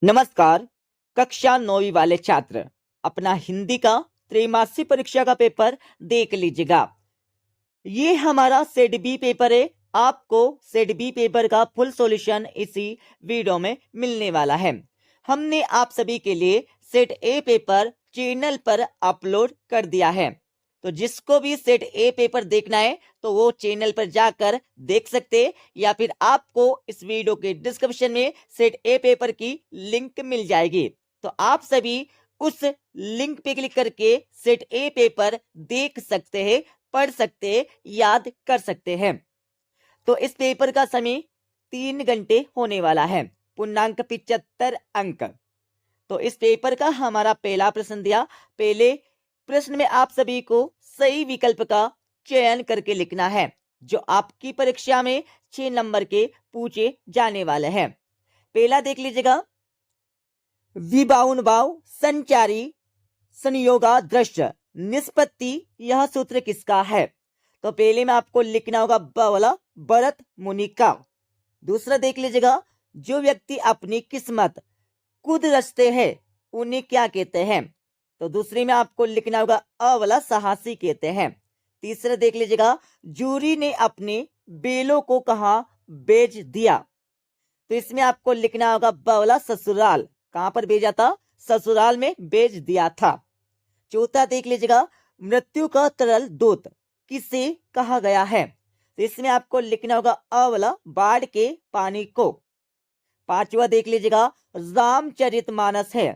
नमस्कार। कक्षा 9वीं वाले छात्र अपना हिंदी का त्रैमासिक परीक्षा का पेपर देख लीजिएगा। ये हमारा सेट बी पेपर है। आपको सेट बी पेपर का फुल सॉल्यूशन इसी वीडियो में मिलने वाला है। हमने आप सभी के लिए सेट ए पेपर चैनल पर अपलोड कर दिया है, तो जिसको भी सेट ए पेपर देखना है तो वो चैनल पर जाकर देख सकते हैं, या फिर आपको इस वीडियो के डिस्क्रिप्शन में सेट ए पेपर की लिंक मिल जाएगी। तो आप सभी उस लिंक पे क्लिक करके सेट ए पेपर देख सकते हैं, पढ़ सकते हैं, याद कर सकते हैं। तो इस पेपर का समय 3 घंटे होने वाला है, पूर्णांक 75 अंक। तो इस पेपर का हमारा पहला प्रश्न दिया। पहले प्रश्न में आप सभी को सही विकल्प का चयन करके लिखना है, जो आपकी परीक्षा में 6 नंबर के पूछे जाने वाले हैं। पहला देख लीजिएगा, विभावन भाव संचारी संयोगा दृश्य निष्पत्ति, यह सूत्र किसका है? तो पहले में आपको लिखना होगा वाला भरत मुनि का। दूसरा देख लीजिएगा, जो व्यक्ति अपनी किस्मत खुद रचते हैं उन्हें क्या कहते हैं? तो दूसरी में आपको लिखना होगा अ वाला साहसी कहते हैं। तीसरा देख लीजिएगा, जूरी ने अपने बेलों को कहाँ बेच दिया? तो इसमें आपको लिखना होगा ब वाला ससुराल। कहां पर भेजा था? ससुराल में बेच दिया था। चौथा देख लीजिएगा, मृत्यु का तरल दूत किसे कहा गया है? तो इसमें आपको लिखना होगा अ वाला बाढ़ के पानी को। पांचवा देख लीजिएगा, रामचरितमानस है,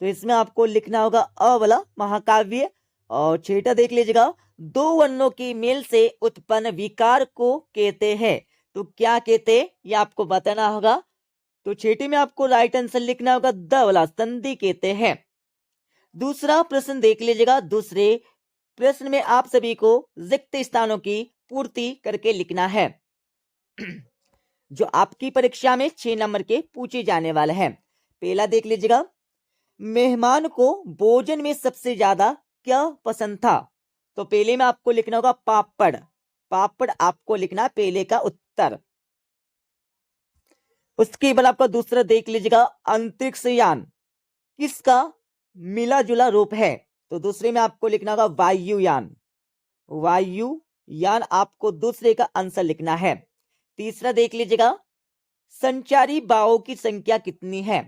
तो इसमें आपको लिखना होगा अ वाला महाकाव्य। और छठा देख लीजिएगा, दो वर्णों की मेल से उत्पन्न विकार को कहते हैं, तो क्या कहते हैं ये आपको बताना होगा। तो छठे में आपको राइट आंसर लिखना होगा द वाला संधि कहते हैं। दूसरा प्रश्न देख लीजिएगा। दूसरे प्रश्न में आप सभी को रिक्त स्थानों की पूर्ति करके लिखना है, जो आपकी परीक्षा में 6 नंबर के पूछे जाने वाले हैं। पहला देख लीजिएगा, मेहमान को भोजन में सबसे ज्यादा क्या पसंद था? तो पहले में आपको लिखना होगा पापड़। पापड़ आपको लिखना पहले का उत्तर। उसके बाद आपका दूसरा देख लीजिएगा, अंतरिक्ष यान किसका मिला जुला रूप है? तो दूसरे में आपको लिखना होगा वायुयान। वायुयान आपको दूसरे का आंसर लिखना है। तीसरा देख लीजिएगा, संचारी बाहों की संख्या कितनी है?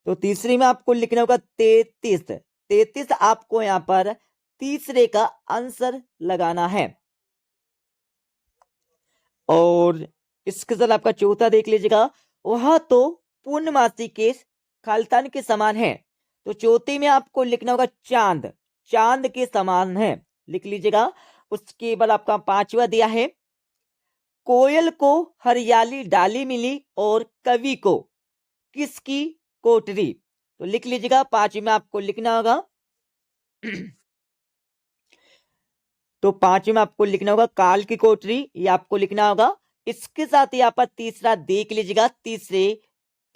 तो तीसरी में आपको लिखना होगा 33। 33 आपको यहां पर तीसरे का आंसर लगाना है। और इसके साथ आपका चौथा देख लीजिएगा, वह तो पूर्णमासी के खालिस्तान के समान है, तो चौथे में आपको लिखना होगा चांद। चांद के समान है, लिख लीजिएगा। उसके बाद आपका पांचवा दिया है, कोयल को हरियाली डाली मिली और कवि को किसकी कोठरी? तो लिख लीजिएगा। पांचवी में आपको लिखना होगा तो पांचवी में आपको लिखना होगा काल की कोठरी, ये आपको लिखना होगा। इसके साथ यहाँ पर तीसरा देख लीजिएगा। तीसरे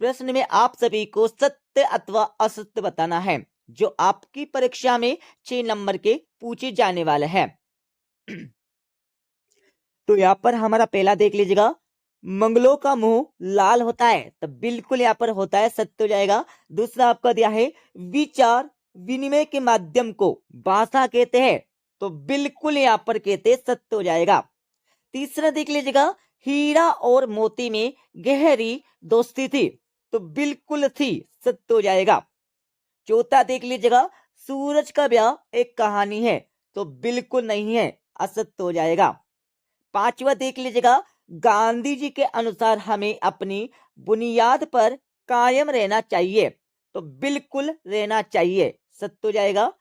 प्रश्न में आप सभी को सत्य अथवा असत्य बताना है, जो आपकी परीक्षा में 6 नंबर के पूछे जाने वाले हैं। तो यहाँ पर हमारा पहला देख लीजिएगा, मंगलों का मुंह लाल होता है, तो बिल्कुल यहाँ पर होता है, सत्य हो जाएगा। दूसरा आपका दिया है, विचार विनिमय के माध्यम को भाषा कहते हैं, तो बिल्कुल यहाँ पर कहते हैं, सत्य हो जाएगा। तीसरा देख लीजिएगा, हीरा और मोती में गहरी दोस्ती थी, तो बिल्कुल थी, सत्य हो जाएगा। चौथा देख लीजिएगा, सूरज का ब्याह एक कहानी है, तो बिल्कुल नहीं है, असत्य हो जाएगा। पांचवा देख लीजिएगा, गांधी जी के अनुसार हमें अपनी बुनियाद पर कायम रहना चाहिए, तो बिल्कुल रहना चाहिए, सत्य हो जाएगा।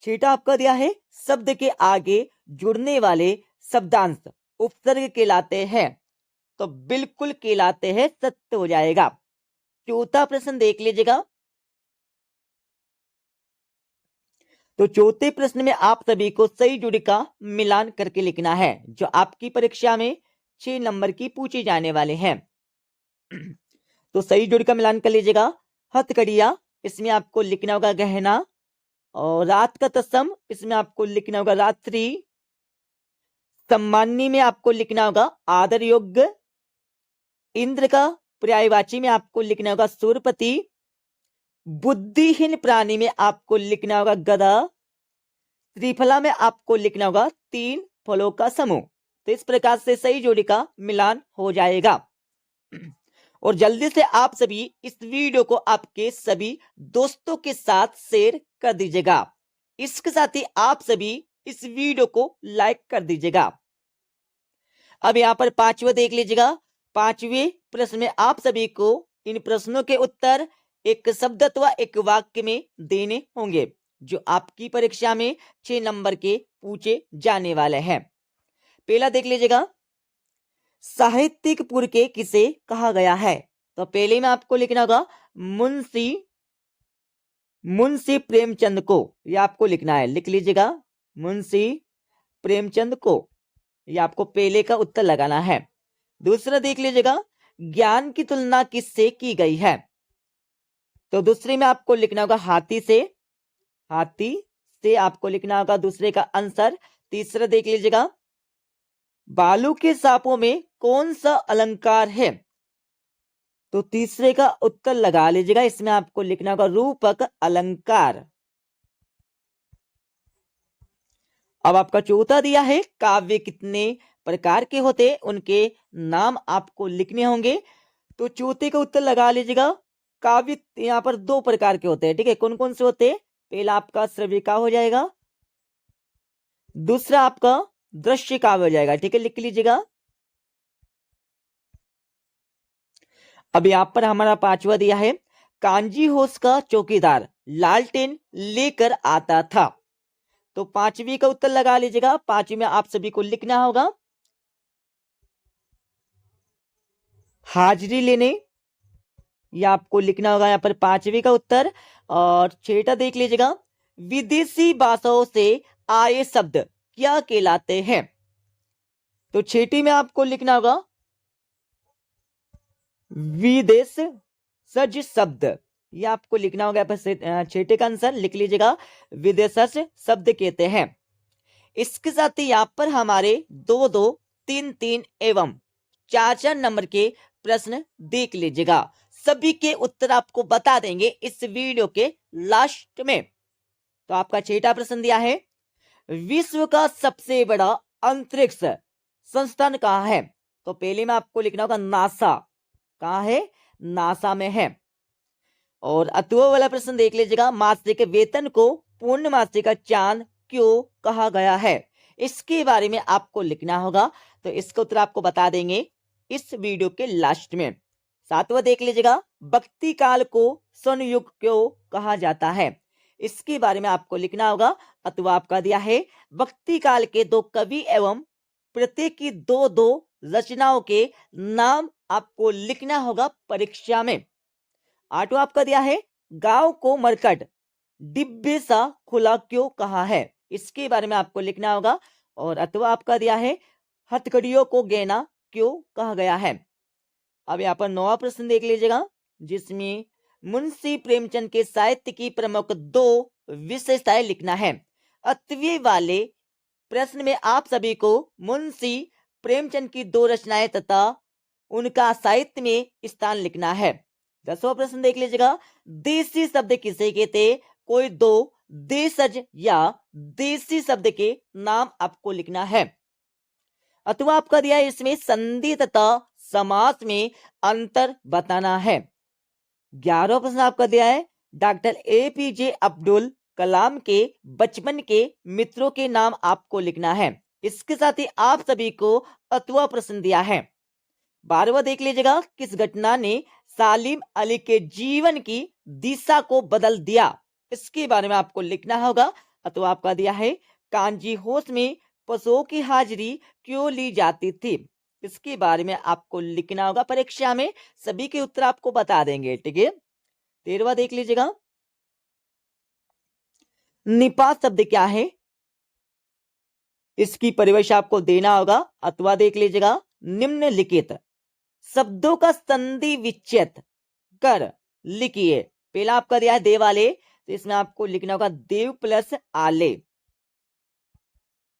छठा आपका दिया है, शब्द के आगे जुड़ने वाले शब्दांश उपसर्ग कहलाते हैं, तो बिल्कुल कहलाते हैं, सत्य हो जाएगा। चौथा प्रश्न देख लीजिएगा। तो चौथे प्रश्न में आप सभी को सही जुड़ी का मिलान करके लिखना है, जो आपकी परीक्षा में 6 नंबर की पूछी जाने वाले हैं। तो सही जोड़ी का मिलान कर लीजिएगा। हथकड़िया, इसमें आपको लिखना होगा गहना। और रात का तत्सम, इसमें आपको लिखना होगा रात्रि। सम्मानी में आपको लिखना होगा आदर योग्य। इंद्र का पर्यायवाची में आपको लिखना होगा सुरपति। बुद्धिहीन प्राणी में आपको लिखना होगा गधा। त्रिफला में आपको लिखना होगा 3 फलों का समूह। तो इस प्रकार से सही जोड़ी का मिलान हो जाएगा। और जल्दी से आप सभी इस वीडियो को आपके सभी दोस्तों के साथ शेयर कर दीजिएगा। इसके साथ ही आप सभी इस वीडियो को लाइक कर दीजिएगा। अब यहाँ पर 5वां देख लीजिएगा। 5वें प्रश्न में आप सभी को इन प्रश्नों के उत्तर एक शब्द अथवा एक वाक्य में देने होंगे, जो आपकी परीक्षा में 6 नंबर के पूछे जाने वाले हैं। पहला देख लीजिएगा, साहित्यिक पुर के किसे कहा गया है? तो पहले में आपको लिखना होगा मुंशी प्रेमचंद को। यह आपको लिखना है, लिख लीजिएगा मुंशी प्रेमचंद को। यह आपको पहले का उत्तर लगाना है। दूसरा देख लीजिएगा, ज्ञान की तुलना किससे की गई है? तो दूसरे में आपको लिखना होगा हाथी से। हाथी से आपको लिखना होगा दूसरे का आंसर। तीसरा देख लीजिएगा, बालू के सांपों में कौन सा अलंकार है? तो तीसरे का उत्तर लगा लीजिएगा। इसमें आपको लिखना होगा रूपक अलंकार। अब आपका चौथा दिया है, काव्य कितने प्रकार के होते हैं, उनके नाम आपको लिखने होंगे। तो चौथे का उत्तर लगा लीजिएगा। काव्य यहाँ पर 2 प्रकार के होते हैं, ठीक है। कौन कौन से होते हैं? पहला आपका श्रव्य काव्य हो जाएगा, दूसरा आपका दृश्य काव्य हो जाएगा, ठीक है, लिख लीजिएगा। अब यहां पर हमारा 5वां दिया है, कांजी होश का चौकीदार लालटेन लेकर आता था। तो 5वीं का उत्तर लगा लीजिएगा। 5वीं में आप सभी को लिखना होगा हाजिरी लेने। यह आपको लिखना होगा यहाँ पर 5वीं का उत्तर। और 6ठा देख लीजिएगा, विदेशी भाषाओं से आए शब्द क्या कहलाते हैं? तो 6ठी में आपको लिखना होगा विदेश सज शब्द। यह आपको लिखना होगा। 6ठे का आंसर लिख लीजिएगा, विदेशज शब्द कहते हैं। इसके साथ ही यहाँ पर हमारे 2-2, 3-3 एवं 4-4 नंबर के प्रश्न देख लीजिएगा। सभी के उत्तर आपको बता देंगे इस वीडियो के लास्ट में। तो आपका 6ठा प्रश्न दिया है, विश्व का सबसे बड़ा अंतरिक्ष संस्थान कहाँ है? तो पहले में आपको लिखना होगा नासा। कहाँ है? नासा में है। और अतुआ वाला प्रश्न देख लीजिएगा, मासिक वेतन को पूर्ण मासिक का चांद क्यों कहा गया है? इसके बारे में आपको लिखना होगा। तो इसका उत्तर आपको बता देंगे इस वीडियो के लास्ट में। 7वां देख लीजिएगा, भक्ति काल को स्वर्ण युग क्यों कहा जाता है? इसके बारे में आपको लिखना होगा। अथवा आपका दिया है, भक्ति काल के 2 कवि एवं प्रत्येक की 2-2 रचनाओं के नाम आपको लिखना होगा परीक्षा में। 8वां आपका दिया है, गांव को मरकट डिब्बे सा खुला क्यों कहा है? इसके बारे में आपको लिखना होगा। और अथवा आपका दिया है, हथकड़ियों को गहना क्यों कहा गया है? अब यहाँ पर 9वां प्रश्न देख लीजिएगा, जिसमें मुंशी प्रेमचंद के साहित्य की प्रमुख 2 विशेषताएं लिखना है। 8वें वाले प्रश्न में आप सभी को मुंशी प्रेमचंद की 2 रचनाएं तथा उनका साहित्य में स्थान लिखना है। 10वां प्रश्न देख लीजिएगा, देसी शब्द किसे कहते? कोई 2 देशज या देसी शब्द के नाम आपको लिखना है। अथवा आपका दिया है, इसमें संधि तथा समास में अंतर बताना है। 11वां प्रश्न आपका दिया है, डॉक्टर APJ अब्दुल कलाम के बचपन के मित्रों के नाम आपको लिखना है। इसके साथ ही आप सभी को अथवा प्रश्न दिया है। 12वां देख लीजिएगा, किस घटना ने सालिम अली के जीवन की दिशा को बदल दिया? इसके बारे में आपको लिखना होगा। अथवा आपका दिया है, कांजी होश में पशुओं की हाजिरी क्यों ली जाती थी? इसके बारे में आपको लिखना होगा परीक्षा में। सभी के उत्तर आपको बता देंगे, ठीक है। 13वां देख लीजिएगा, निपात शब्द क्या है? इसकी परिभाषा आपको देना होगा। अथवा देख लीजिएगा, निम्नलिखित शब्दों का संधि विच्छेद कर लिखिए। पहला आपका दिया है देवालय, तो इसमें आपको लिखना होगा देव प्लस आले।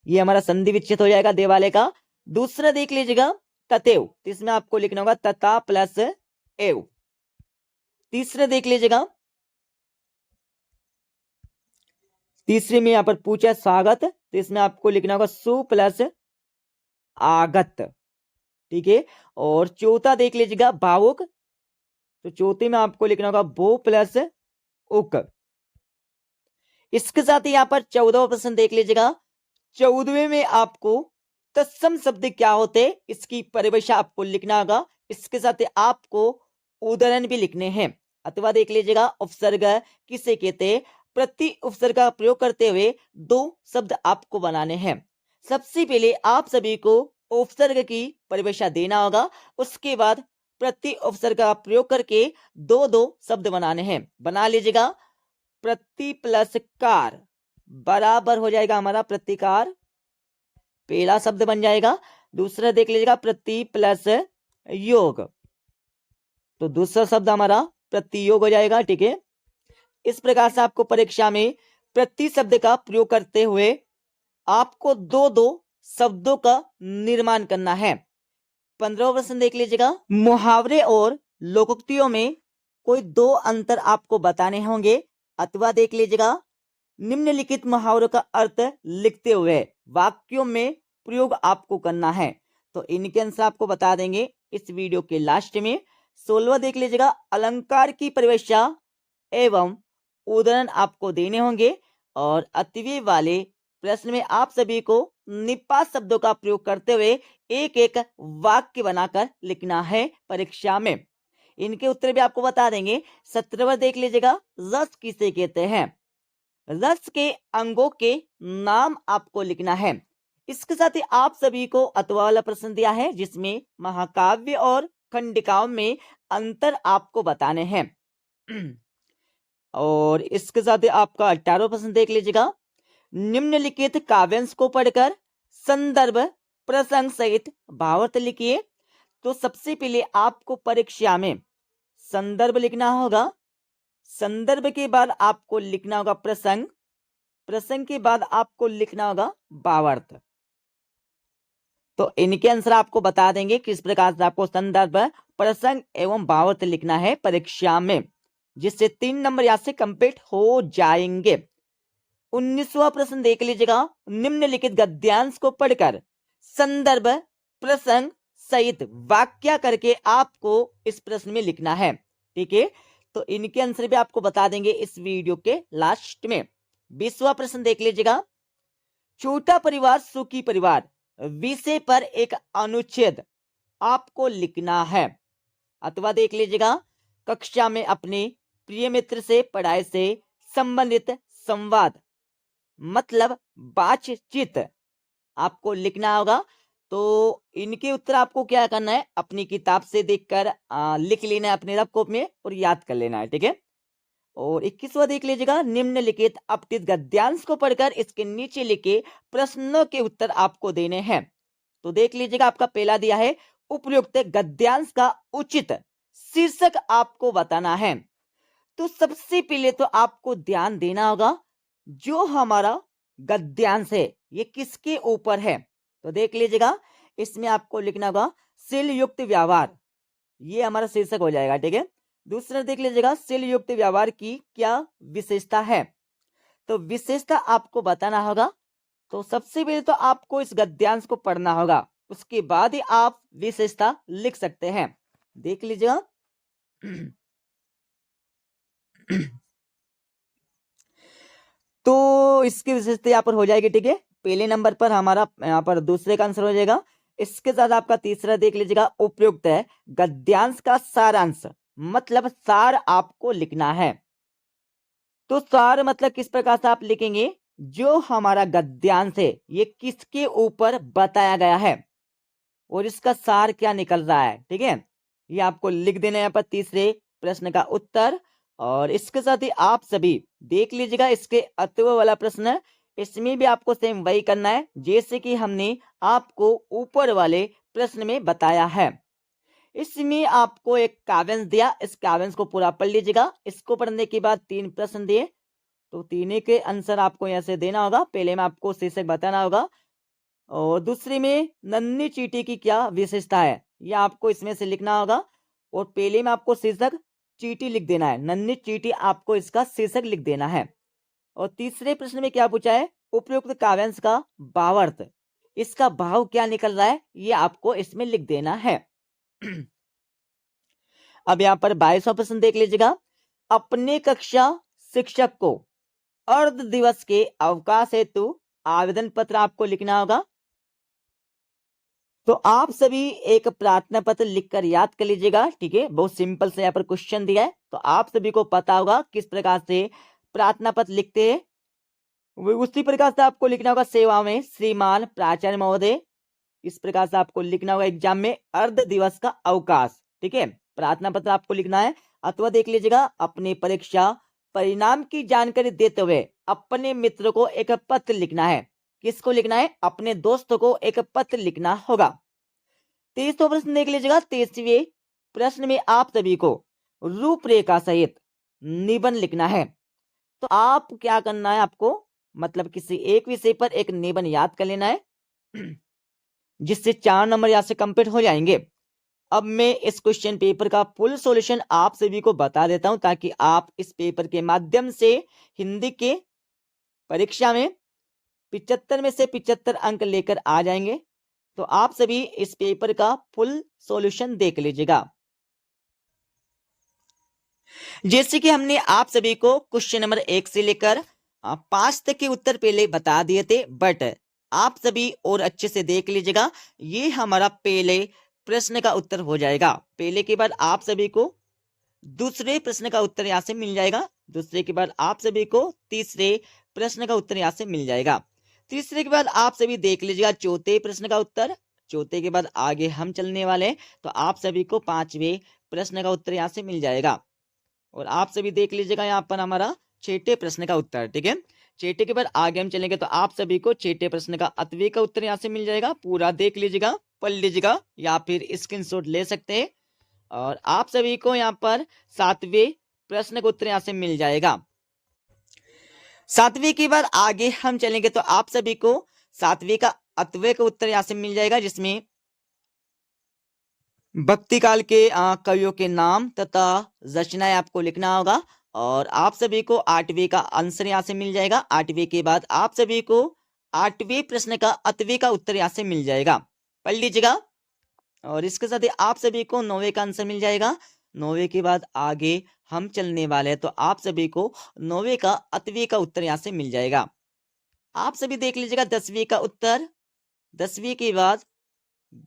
ये हमारा संधि विच्छेद हो जाएगा देवालय का। दूसरा देख लीजिएगा ततेव, तो इसमें आपको लिखना होगा तता प्लस एव। तीसरा देख लीजिएगा, तीसरे में यहां पर पूछा स्वागत, तो इसमें आपको लिखना होगा सु प्लस आगत। ठीक है। और चौथा देख लीजिएगा भावुक, तो चौथे में आपको लिखना होगा भू प्लस उक। इसके साथ ही यहां पर 14वां प्रश्न देख लीजिएगा। 14वें में आपको तत्सम शब्द क्या होते हैं इसकी परिभाषा आपको लिखना होगा। इसके साथ ही आपको उदाहरण भी लिखने हैं। अथवा देख लीजिएगा उपसर्ग किसे कहते हैं, प्रति उपसर्ग का प्रयोग करते हुए दो शब्द आपको बनाने हैं। सबसे पहले आप सभी को उपसर्ग की परिभाषा देना होगा, उसके बाद प्रति उपसर्ग का प्रयोग करके दो दो शब्द बनाने हैं। बना लीजिएगा, प्रति प्लस कार बराबर हो जाएगा हमारा प्रतिकार, पहला शब्द बन जाएगा। दूसरा देख लीजिएगा प्रति प्लस योग, तो दूसरा शब्द हमारा प्रतियोग हो जाएगा। ठीक है। इस प्रकार से आपको परीक्षा में प्रति शब्द का प्रयोग करते हुए आपको दो दो शब्दों का निर्माण करना है। 15वां प्रश्न देख लीजिएगा, मुहावरे और लोकोक्तियों में कोई दो अंतर आपको बताने होंगे। अथवा देख लीजिएगा, निम्नलिखित मुहावरों का अर्थ लिखते हुए वाक्यों में प्रयोग आपको करना है। तो इनके आंसर आपको बता देंगे इस वीडियो के लास्ट में। 16वां देख लीजिएगा, अलंकार की परिभाषा एवं उदाहरण आपको देने होंगे। और अतिव्यय वाले प्रश्न में आप सभी को निपात शब्दों का प्रयोग करते हुए एक एक वाक्य बनाकर लिखना है परीक्षा में। इनके उत्तर भी आपको बता देंगे। 17वां देख लीजिएगा, रस किसे कहते हैं। रस के अंगों के नाम आपको लिखना है। इसके साथ ही आप सभी को अथवा वाला प्रश्न दिया है जिसमें महाकाव्य और खंडिकाओं में अंतर आपको बताने हैं। और इसके साथ ही आपका 18वां प्रश्न देख लीजिएगा, निम्नलिखित काव्यांश को पढ़कर संदर्भ प्रसंग सहित भावार्थ लिखिए। तो सबसे पहले आपको परीक्षा में संदर्भ लिखना होगा, संदर्भ के बाद आपको लिखना होगा प्रसंग, प्रसंग के बाद आपको लिखना होगा भावार्थ। तो इनके आंसर आपको बता देंगे किस प्रकार से आपको संदर्भ प्रसंग एवं भावार्थ लिखना है परीक्षा में, जिससे 3 नंबर यहां से कंप्लीट हो जाएंगे। 19वां प्रश्न देख लीजिएगा, निम्नलिखित गद्यांश को पढ़कर संदर्भ प्रसंग सहित वाक्य करके आपको इस प्रश्न में लिखना है। ठीक है। तो इनके आंसर भी आपको बता देंगे इस वीडियो के लास्ट में। 20वां प्रश्न देख लीजिएगा, छोटा परिवार सुखी परिवार विषय पर एक अनुच्छेद आपको लिखना है। अथवा देख लीजिएगा, कक्षा में अपने प्रिय मित्र से पढ़ाई से संबंधित संवाद मतलब बातचीत आपको लिखना होगा। तो इनके उत्तर आपको क्या करना है, अपनी किताब से देखकर लिख लेना है अपने रफ कॉपी में और याद कर लेना है। ठीक है। और 21वां देख लीजिएगा, निम्नलिखित अपठित गद्यांश को पढ़कर इसके नीचे लिखे प्रश्नों के उत्तर आपको देने हैं। तो देख लीजिएगा, आपका पहला दिया है उपयुक्त गद्यांश का उचित शीर्षक आपको बताना है। तो सबसे पहले तो आपको ध्यान देना होगा जो हमारा गद्यांश है ये किसके ऊपर है। तो देख लीजिएगा, इसमें आपको लिखना होगा शील युक्त व्यवहार, ये हमारा शीर्षक हो जाएगा। ठीक है। दूसरा देख लीजिएगा, शील युक्त व्यवहार की क्या विशेषता है, तो विशेषता आपको बताना होगा। तो सबसे पहले तो आपको इस गद्यांश को पढ़ना होगा, उसके बाद ही आप विशेषता लिख सकते हैं। देख लीजिएगा, तो इसकी विशेषता यहाँ पर हो जाएगी। ठीक है। पहले नंबर पर हमारा यहाँ पर दूसरे का आंसर हो जाएगा। इसके साथ आपका तीसरा देख लीजिएगा, उपयुक्त है गद्यांश का सारांश मतलब सार आपको लिखना है। तो सार मतलब किस प्रकार से आप लिखेंगे, जो हमारा गद्यांश है ये किसके ऊपर बताया गया है और इसका सार क्या निकल रहा है। ठीक है। ये आपको लिख देना है यहाँ पर तीसरे प्रश्न का उत्तर। और इसके साथ ही आप सभी देख लीजिएगा, इसके अथवा वाला प्रश्न इसमें भी आपको सेम वही करना है जैसे कि हमने आपको ऊपर वाले प्रश्न में बताया है। इसमें आपको एक काव्यांश दिया, इस काव्यांश को पूरा पढ़ लीजिएगा। इसको पढ़ने के बाद 3 प्रश्न दिए, तो तीनों के आंसर आपको यहाँ से देना होगा। पहले में आपको शीर्षक बताना होगा और दूसरे में नन्ही चींटी की क्या विशेषता है, यह आपको इसमें से लिखना होगा। और पहले में आपको शीर्षक चींटी लिख देना है, नन्ही चींटी आपको इसका शीर्षक लिख देना है। और तीसरे प्रश्न में क्या पूछा है, उपयुक्त काव्यांश का भावार्थ, इसका भाव क्या निकल रहा है ये आपको इसमें लिख देना है। अब यहाँ पर 22वां प्रश्न देख लीजिएगा, अपने कक्षा शिक्षक को अर्ध दिवस के अवकाश हेतु आवेदन पत्र आपको लिखना होगा। तो आप सभी एक प्रार्थना पत्र लिखकर याद कर लीजिएगा, ठीक है। बहुत सिंपल से यहाँ पर क्वेश्चन दिया है, तो आप सभी को पता होगा किस प्रकार से प्रार्थना पत्र लिखते हैं। उसी प्रकार से आपको लिखना होगा, सेवा में श्रीमान प्राचार्य महोदय, इस प्रकार से आपको लिखना होगा एग्जाम में अर्ध दिवस का अवकाश, ठीक है। प्रार्थना पत्र आपको लिखना है। अथवा देख लीजिएगा, अपने परीक्षा परिणाम की जानकारी देते हुए अपने मित्र को एक पत्र लिखना है। किसको लिखना है, अपने दोस्तों को एक पत्र लिखना होगा। 23वां प्रश्न देख लीजिएगा, 23वें प्रश्न में आप सभी को रूपरेखा सहित निबंध लिखना है। तो आप क्या करना है, आपको मतलब किसी एक विषय पर एक निबंध याद कर लेना है, जिससे 4 नंबर यहां से कंप्लीट हो जाएंगे। अब मैं इस क्वेश्चन पेपर का फुल सॉल्यूशन आप सभी को बता देता हूं, ताकि आप इस पेपर के माध्यम से हिंदी के परीक्षा में 75 में से 75 अंक लेकर आ जाएंगे। तो आप सभी इस पेपर का फुल सॉल्यूशन देख लीजिएगा। जैसे कि हमने आप सभी को क्वेश्चन नंबर 1 से लेकर 5 तक के उत्तर पहले बता दिए थे, बट आप सभी और अच्छे से देख लीजिएगा। ये हमारा पहले प्रश्न का उत्तर हो जाएगा। पहले के बाद आप सभी को दूसरे प्रश्न का उत्तर यहां से मिल जाएगा। दूसरे के बाद आप सभी को तीसरे प्रश्न का उत्तर यहां से मिल जाएगा। तीसरे के बाद आप सभी देख लीजिएगा चौथे प्रश्न का उत्तर। चौथे के बाद आगे हम चलने वाले हैं, तो आप सभी को 5वें प्रश्न का उत्तर यहां से मिल जाएगा। और आप सभी देख लीजिएगा यहाँ पर हमारा 6ठे प्रश्न का उत्तर, ठीक है। 6ठे के बाद आगे हम चलेंगे, तो आप सभी को 6ठे प्रश्न का अतवे का उत्तर यहाँ से मिल जाएगा। पूरा देख लीजिएगा, पढ़ लीजिएगा, या फिर स्क्रीनशॉट ले सकते हैं। और आप सभी को यहाँ पर 7वें प्रश्न का उत्तर यहाँ से मिल जाएगा। 7वें के बाद आगे हम चलेंगे, तो आप सभी को 7वें का अतवे का उत्तर यहाँ से मिल जाएगा, जिसमें भक्ति काल के कवियों के नाम तथा रचनाएं आपको लिखना होगा। और आप सभी को 8वें का आंसर यहाँ से मिल जाएगा। 8वें के बाद आप सभी को 8वें प्रश्न का अतवे का उत्तर यहाँ से मिल जाएगा, पढ़ लीजिएगा। और इसके साथ ही आप सभी को 9वें का आंसर मिल जाएगा। 9वें के बाद आगे हम चलने वाले हैं, तो आप सभी को 9वें का अतवे का उत्तर यहाँ से मिल जाएगा। आप सभी देख लीजिएगा 10वीं का उत्तर। 10वीं के बाद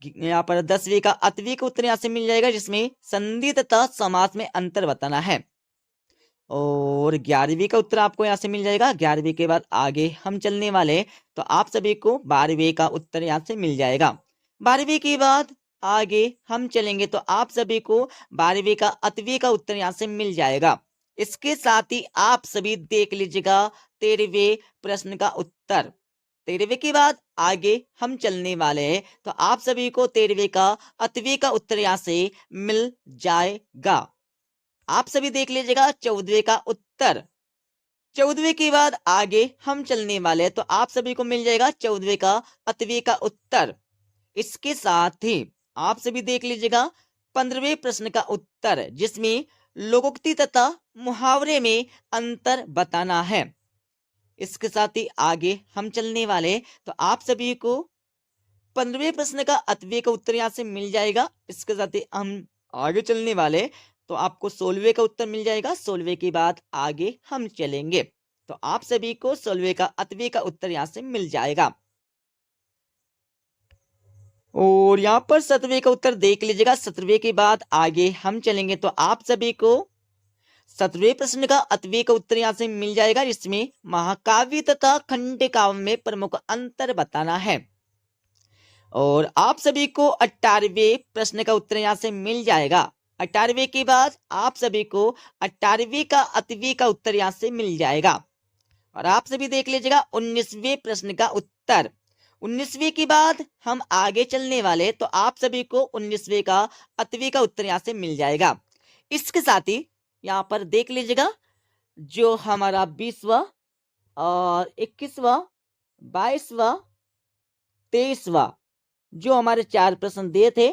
यहाँ पर 10वीं का अतवी का उत्तर यहाँ से मिल जाएगा, जिसमें संधि तथा समास में अंतर बताना है। और 11वीं का उत्तर आपको यहाँ से मिल जाएगा। 11वीं के बाद आगे हम चलने वाले, तो आप सभी को 12वीं का उत्तर यहाँ से मिल जाएगा। 12वीं के बाद आगे हम चलेंगे, तो आप सभी को 12वीं का अतवी का उत्तर यहाँ से मिल जाएगा। इसके साथ ही आप सभी देख लीजिएगा 13वें प्रश्न का उत्तर। 13वें के बाद आगे हम चलने वाले हैं, तो आप सभी को 13वें का अतवे का उत्तर यहाँ से मिल जाएगा। आप सभी देख लीजिएगा 14वें का उत्तर। 14वें के बाद आगे हम चलने वाले हैं, तो आप सभी को मिल जाएगा 14वें का अतवे का उत्तर। इसके साथ ही आप सभी देख लीजिएगा 15वें प्रश्न का उत्तर, जिसमें लोकोक्ति तथा मुहावरे में अंतर बताना है। इसके साथ ही आगे हम चलने वाले, तो आप सभी को 15वें प्रश्न का अतवे का उत्तर यहाँ से मिल जाएगा। इसके साथ ही हम आगे चलने वाले, तो आपको 16वें का उत्तर मिल जाएगा। 16वें के बाद आगे हम चलेंगे, तो आप सभी को 16वें का अतवे का उत्तर यहाँ से मिल जाएगा। और यहाँ पर 17वें का उत्तर देख लीजिएगा। 17वें के बाद आगे हम चलेंगे, तो आप सभी को 17वें प्रश्न का अतवे का उत्तर यहाँ से मिल जाएगा, जिसमें महाकाव्य तथा खंड काव्य में प्रमुख अंतर बताना है। और आप सभी को 18वें प्रश्न का उत्तर यहाँ से मिल जाएगा। 18वें के बाद आप सभी को 18वें का अतवे का उत्तर यहाँ से मिल जाएगा। और आप सभी देख लीजिएगा 19वें प्रश्न का उत्तर। 19वें के बाद हम आगे चलने वाले, तो आप सभी को 19वें का अतवे का उत्तर यहाँ से मिल जाएगा। इसके साथ ही यहाँ पर देख लीजिएगा जो हमारा 20वां और 21वां 22वां 23वां जो हमारे 4 प्रश्न दिए थे,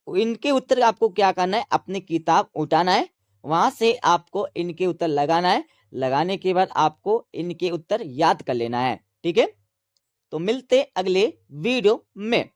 इनके उत्तर आपको क्या करना है, अपनी किताब उठाना है, वहां से आपको इनके उत्तर लगाना है, लगाने के बाद आपको इनके उत्तर याद कर लेना है। ठीक है, तो मिलते अगले वीडियो में।